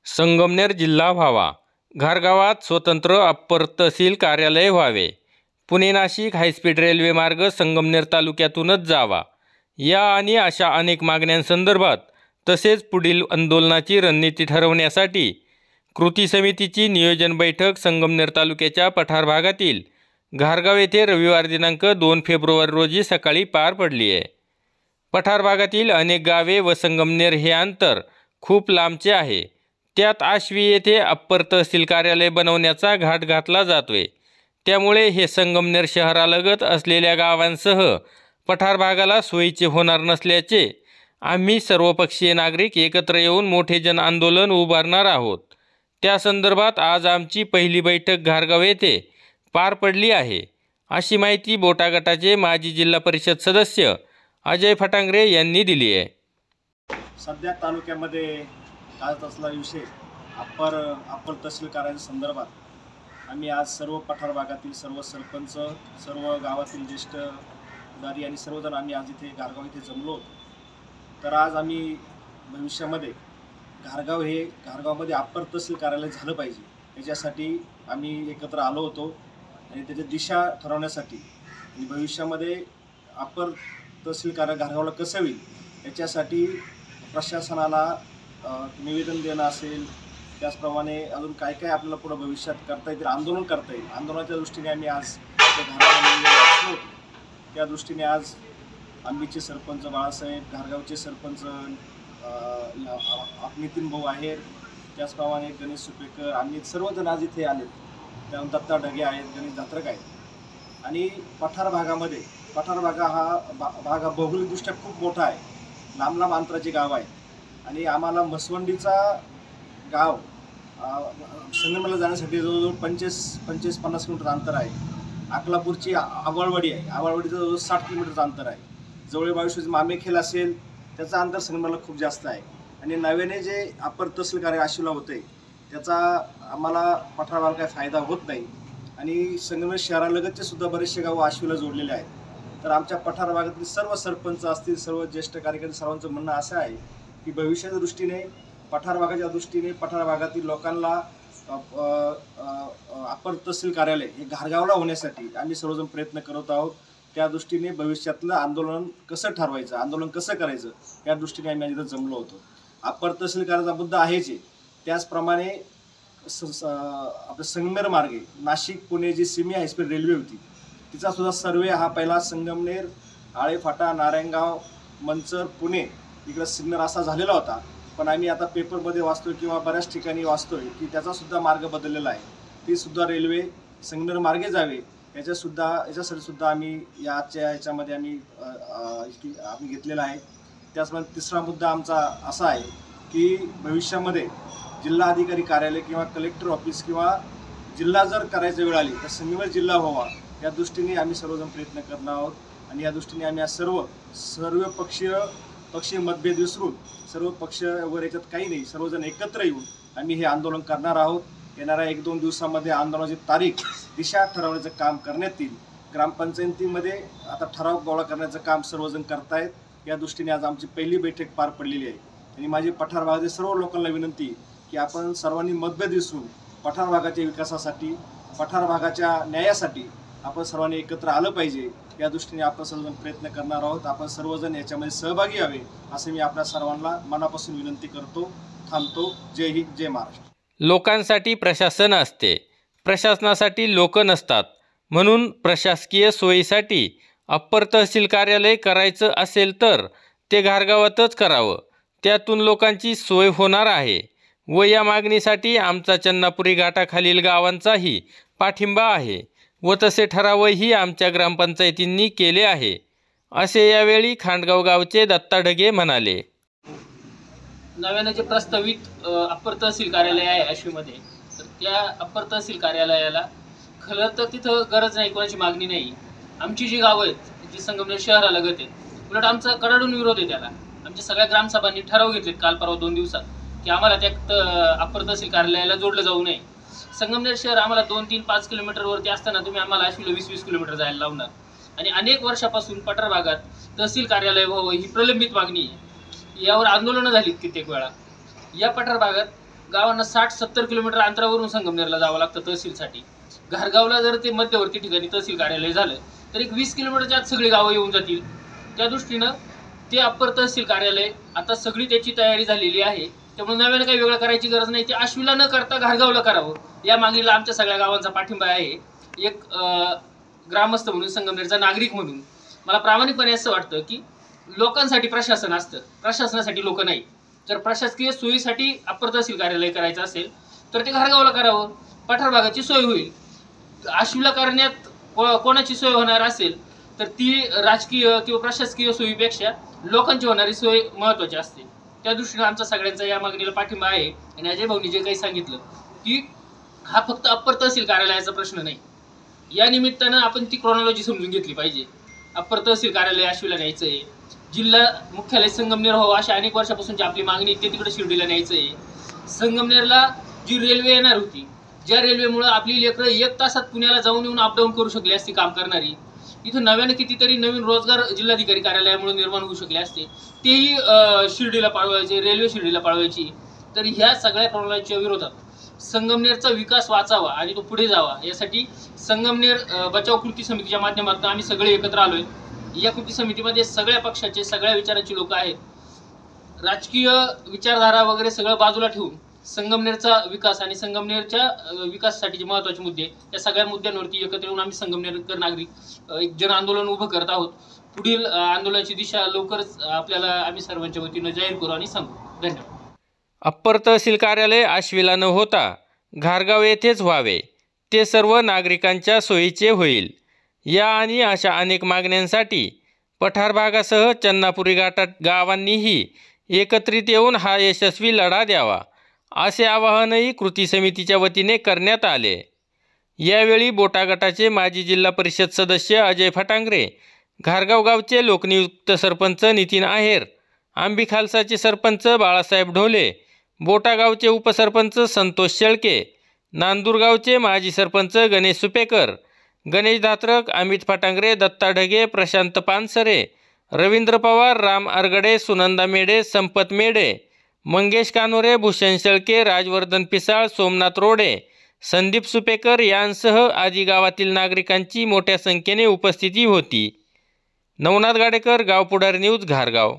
संगमनेर जिल्हा व्हावा, घारगावात स्वतंत्र अप्पर तहसील कार्यालय व्हावे, पुणे नाशिक हायस्पीड रेल्वे मार्ग संगमनेर तालुक्यातूनच जावा, या आणि अशा अनेक मागण्यांसंदर्भात तसेच पुढील आंदोलनाची रणनीती ठरवण्यासाठी कृती समितीची नियोजन बैठक संगमनेर तालुक्याच्या पठार भागातील घारगाव येथे रविवार दिनांक 2 फेब्रुवारी रोजी सकाळी पार पडली आहे। पठार भागातील अनेक गावे व संगमनेर हे अंतर खूप लांबचे आहे। त्यात आश्वी येथे अप्पर तहसील कार्यालय बनवण्याचा घाट घातला जातोय। त्यामुळे हे संगमनेर शहरालगत असलेल्या गावांसह पठार भागाला सोयीचे होणार नसल्याचे आम्ही सर्वपक्षीय नागरिक एकत्र येऊन मोठे जन आंदोलन उभारणार आहोत। त्या संदर्भात आज आमची पहिली बैठक घारगाव येथे पार पडली आहे, अशी माहिती बोटा गटाचे माजी जिल्हा परिषद सदस्य अजय फटांगरे यांनी दिली आहे। सध्या तालुक्यामध्ये गाजत असलेला विषय अप्पर तहसील कार्यालया संदर्भात आम्ही आज सर्व पठार भागातील सर्व सरपंच, सर्व गावातील ज्येष्ठ अधिकारी आणि सर्वजण आम्ही आज इथे घारगाव इथे जमलो होतो। तर आज आम्ही भविष्यामध्ये घारगावमध्ये अप्पर तहसील कार्यालय झालं पाहिजे याच्यासाठी आम्ही एकत्र आलो होतो आणि त्याची दिशा ठरवण्यासाठी आणि भविष्यामध्ये अप्पर तहसील कार्यालय घारगावला कसं होईल याच्यासाठी प्रशासनाला निवेदन देणं असेल, त्याचप्रमाणे अजून काय काय आपल्याला पुढे भविष्यात करता येईल, आंदोलन करता येईल, आंदोलनाच्या दृष्टीने आम्ही आज घारगावला असलो होतो। त्या दृष्टीने आज आंबीचे सरपंच बाळासाहेब, घारगावचे सरपंच नितीन भाऊ आहेर, त्याचप्रमाणे गणेश सुपेकर, आम्ही सर्वजण आज इथे आले। त्यानंतर दत्ता ढगे आहेत, गणेश जात्रक आहेत आणि पठार भाग हा भौगोलिकदृष्ट्या खूप मोठा आहे, लांब अंतराचे गाव आहे आणि आम्हाला म्हसवंडीचा गाव संगमनेरला जाण्यासाठी जवळजवळ 25-50 किलोमीटर अंतर आहे। अकलापूरची आवळवाडी आहे, आवळवाडीचं जवळजवळ 60 किलोमीटरचं अंतर आहे। जवळ बावीश्वरचे मामेखेल असेल त्याचं अंतर संगमनेरला खूप जास्त आहे आणि नव्याने जे अप्पर तहसील कार्य आश्वीला होते त्याचा आम्हाला पठार भागाला काही फायदा होत नाही आणि संगमनेर शहरालगतचे सुद्धा बरेचसे गाव आश्वीला जोडलेले आहेत। तर आमच्या पठार भागातील सर्व सरपंच असतील, सर्व ज्येष्ठ कार्यकर्ते सर्वांचं म्हणणं असं आहे की भविष्याच्या दृष्टीने पठार भागाच्या दृष्टीने पठार भागातील लोकांना अप्पर तहसील कार्यालय हे घारगावला होण्यासाठी आम्ही सर्वजण प्रयत्न करत आहोत। त्या दृष्टीने भविष्यातलं आंदोलन कसं ठरवायचं, आंदोलन कसं करायचं या दृष्टीने आम्ही इथं जमलो होतो। अप्पर तहसील कार्यालयाचा मुद्दा आहेच, त्याचप्रमाणे आपलं संगमनेर मार्गे Nashik Pune G semi high speed railway होती तिचा सुद्धा सर्वे हा पहिला संगमनेर, आळेफाटा, नारायणगाव, मंचर, पुणे इकडं सिग्नल असा झालेला होता, पण आम्ही आता पेपरमध्ये वाचतोय किंवा बऱ्याच ठिकाणी वाचतोय की त्याचा सुद्धा मार्ग बदललेला आहे। ती सुद्धा रेल्वे संगमनेर मार्गे जावे याच्यासाठी सुद्धा आम्ही याच्यामध्ये आम्ही घेतलेला आहे। त्याचप्रमाणे तिसरा मुद्दा आमचा असा आहे की भविष्यामध्ये जिल्हा अधिकारी कार्यालय किंवा कलेक्टर ऑफिस किंवा जिल्हा जर करायची वेळ आली तर संगमनेर जिल्हा व्हावा या दृष्टीने आम्ही सर्वजण प्रयत्न करणार आहोत आणि या दृष्टीने आम्ही आज सर्व पक्षीय मतभेद विसरून सर्व पक्ष वगैरे याच्यात काही नाही, सर्वजण एकत्र येऊन आम्ही हे आंदोलन करणार आहोत। येणाऱ्या 1-2 दिवसामध्ये आंदोलनाची तारीख, दिशा ठरवण्याचं काम करण्यात येईल। ग्रामपंचायतीमध्ये आता ठराव गोळा करण्याचं काम सर्वजण करतायत। या दृष्टीने आज आमची पहिली बैठक पार पडलेली आहे आणि माझी पठार भागातील सर्व लोकांना विनंती की आपण सर्वांनी मतभेद विसरून पठार भागाच्या विकासासाठी, पठार भागाच्या न्यायासाठी आपण सर्वांनी एकत्र आलं पाहिजे। या दृष्टीने आपण सर्वजण प्रयत्न करणार आहोत। आपण सर्वजण याच्यामध्ये सहभागी व्हावे असं मी आपल्या सर्वांना मनापासून विनंती करतो। थांबतो। जय हिंद, जय महाराष्ट्र। लोकांसाठी प्रशासन असते, प्रशासनासाठी लोक नसतात, म्हणून प्रशासकीय सोयीसाठी अप्पर तहसील कार्यालय करायचं असेल तर ते घारगावातच करावं, त्यातून लोकांची सोय होणार आहे व या मागणीसाठी आमचा चन्नापुरी घाटाखालील गावांचाही पाठिंबा आहे व तसे ठरावही आमच्या ग्रामपंचायतींनी केले आहे, असे यावेळी खांडगाव गावचे दत्ता ढगे म्हणाले। नव्याने जे प्रस्तावित अप्पर तहसील कार्यालय आहे आश्वीमध्ये, तर त्या अप्पर तहसील कार्यालयाला खरं तर तिथं गरज नाही, कोणाची मागणी नाही। आमची जी गावं आहेत जी संगमनेर शहरालगत आहेत, उलट आमचा कडाडून विरोध आहे त्याला। आमच्या सगळ्या ग्रामसभांनी ठराव घेतलेत काल परवा 2 दिवसात की आम्हाला त्या अप्पर तहसील कार्यालयाला जोडलं जाऊ नये। संगमनेर शहर आम्हाला 2-3-5 किलोमीटरवरती असताना तुम्ही आम्हाला आश्वीला 20-20 किलोमीटर जायला लावणार आणि अनेक वर्षापासून पठार भागात तहसील कार्यालय व्हावं ही प्रलंबित मागणी आहे। यावर आंदोलनं झालीत कित्येक वेळा। या पठार भागात गावांना 60-70 किलोमीटर अंतरावरून संगमनेरला जावं लागतं तहसीलसाठी. घारगावला जर ते मध्यवर्ती ठिकाणी तहसील कार्यालय झालं तर एक 20 किलोमीटरच्या आत सगळी गावं येऊन जातील. त्या दृष्टीनं ते अप्पर तहसील कार्यालय आता सगळी त्याची तयारी झालेली आहे. त्यामुळे नव्यानं काही वेगळं करायची गरज नाही. ते आश्वीला न करता घारगावला करावं या मागणीला आमच्या सगळ्या गावांचा पाठिंबा आहे. एक ग्रामस्थ म्हणून, संगमनेरचा नागरिक म्हणून मला प्रामाणिकपणे असं वाटतं की लोकांसाठी प्रशासन असतं, प्रशासनासाठी लोक नाही. जर प्रशासकीय सोयीसाठी अप्पर तहसील कार्यालय करायचं असेल तर ते घारगावला करावं. पठार भागाची सोय होईल. आश्वीला करण्यात कोणाची सोय होणार असेल तर ती राजकीय किंवा प्रशासकीय सोयीपेक्षा लोकांची होणारी सोय महत्त्वाची असते. त्या दृष्टीने आमचा सगळ्यांचा या मागणीला पाठिंबा आहे. आणि अजय भाऊनी जे काही सांगितलं की हा फक्त अप्पर तहसील कार्यालयाचा प्रश्न नाही, या निमित्तानं आपण ती क्रोनॉलॉजी समजून घेतली पाहिजे. अप्पर तहसील कार्यालय आश्वीला न्यायचं आहे, जिल्हा मुख्यालय संगमनेर व्हावं अशी अनेक वर्षापासूनची आपली मागणी ते तिकडे शिर्डीला न्यायचं आहे. संगमनेरला जी रेल्वे येणार होती, ज्या रेल्वेमुळे आपली लेकरं 1 तासात पुण्याला जाऊन येऊन अपडाऊन करू शकली असती काम करणारी, इथं नव्यानं कितीतरी नवीन रोजगार जिल्हाधिकारी कार्यालयामुळे निर्माण होऊ शकले असते. तेही शिर्डीला पाळवायचे, रेल्वे शिर्डीला पाळवायची. तर ह्या सगळ्या प्रॉब्लेमच्या विरोधात संगमनेरचा विकास वाचावा आणि तो पुढे जावा यासाठी संगमनेर बचाव कृती समितीच्या माध्यमातून आम्ही सगळे एकत्र आलोय. या कृती समितीमध्ये सगळ्या पक्षाचे, सगळ्या विचारांची लोक आहेत. राजकीय विचारधारा वगैरे सगळं बाजूला ठेवून संगमनेरचा विकास आणि संगमनेरच्या विकासासाठी महत्त्वाचे मुद्दे, या सगळ्या मुद्द्यांवरती एकत्र येऊन आम्ही संगमनेरकर नागरिक एक जन आंदोलन उभं करत आहोत. पुढील आंदोलनाची दिशा लवकरच आपल्याला आम्ही सर्वांच्या वतीनं जाहीर करू आणि सांगू. धन्यवाद. अप्पर तहसील कार्यालय आश्वीला न होता घारगाव येथेच व्हावे, ते सर्व नागरिकांच्या सोयीचे होईल. या आणि अशा अनेक मागण्यांसाठी पठार भागासह चन्नापुरी घाटात गावांनीही एकत्रित येऊन हा यशस्वी लढा द्यावा, असे आवाहनही कृती समितीच्या वतीने करण्यात आले. यावेळी बोटा गटाचे माजी जिल्हा परिषद सदस्य अजय फटांगरे, घारगाव गावचे लोकनियुक्त सरपंच नितीन आहेर, आंबी खालसाचे सरपंच बाळासाहेब ढोले, बोटा गावचे उपसरपंच संतोष शेळके, नांदूरगावचे माजी सरपंच गणेश सुपेकर, गणेश धात्रक, अमित फटांगरे, दत्ता ढगे, प्रशांत पानसरे, रवींद्र पवार, राम आरगडे, सुनंदा मेढे, संपत मेढे, मंगेश कानोरे, भूषण शेळके, राजवर्धन पिसाळ, सोमनाथ रोडे, संदीप सुपेकर यांसह आदी गावातील नागरिकांची मोठ्या संख्येने उपस्थिती होती. नवनाथ गाडेकर, गाव पुढारी न्यूज, घारगाव.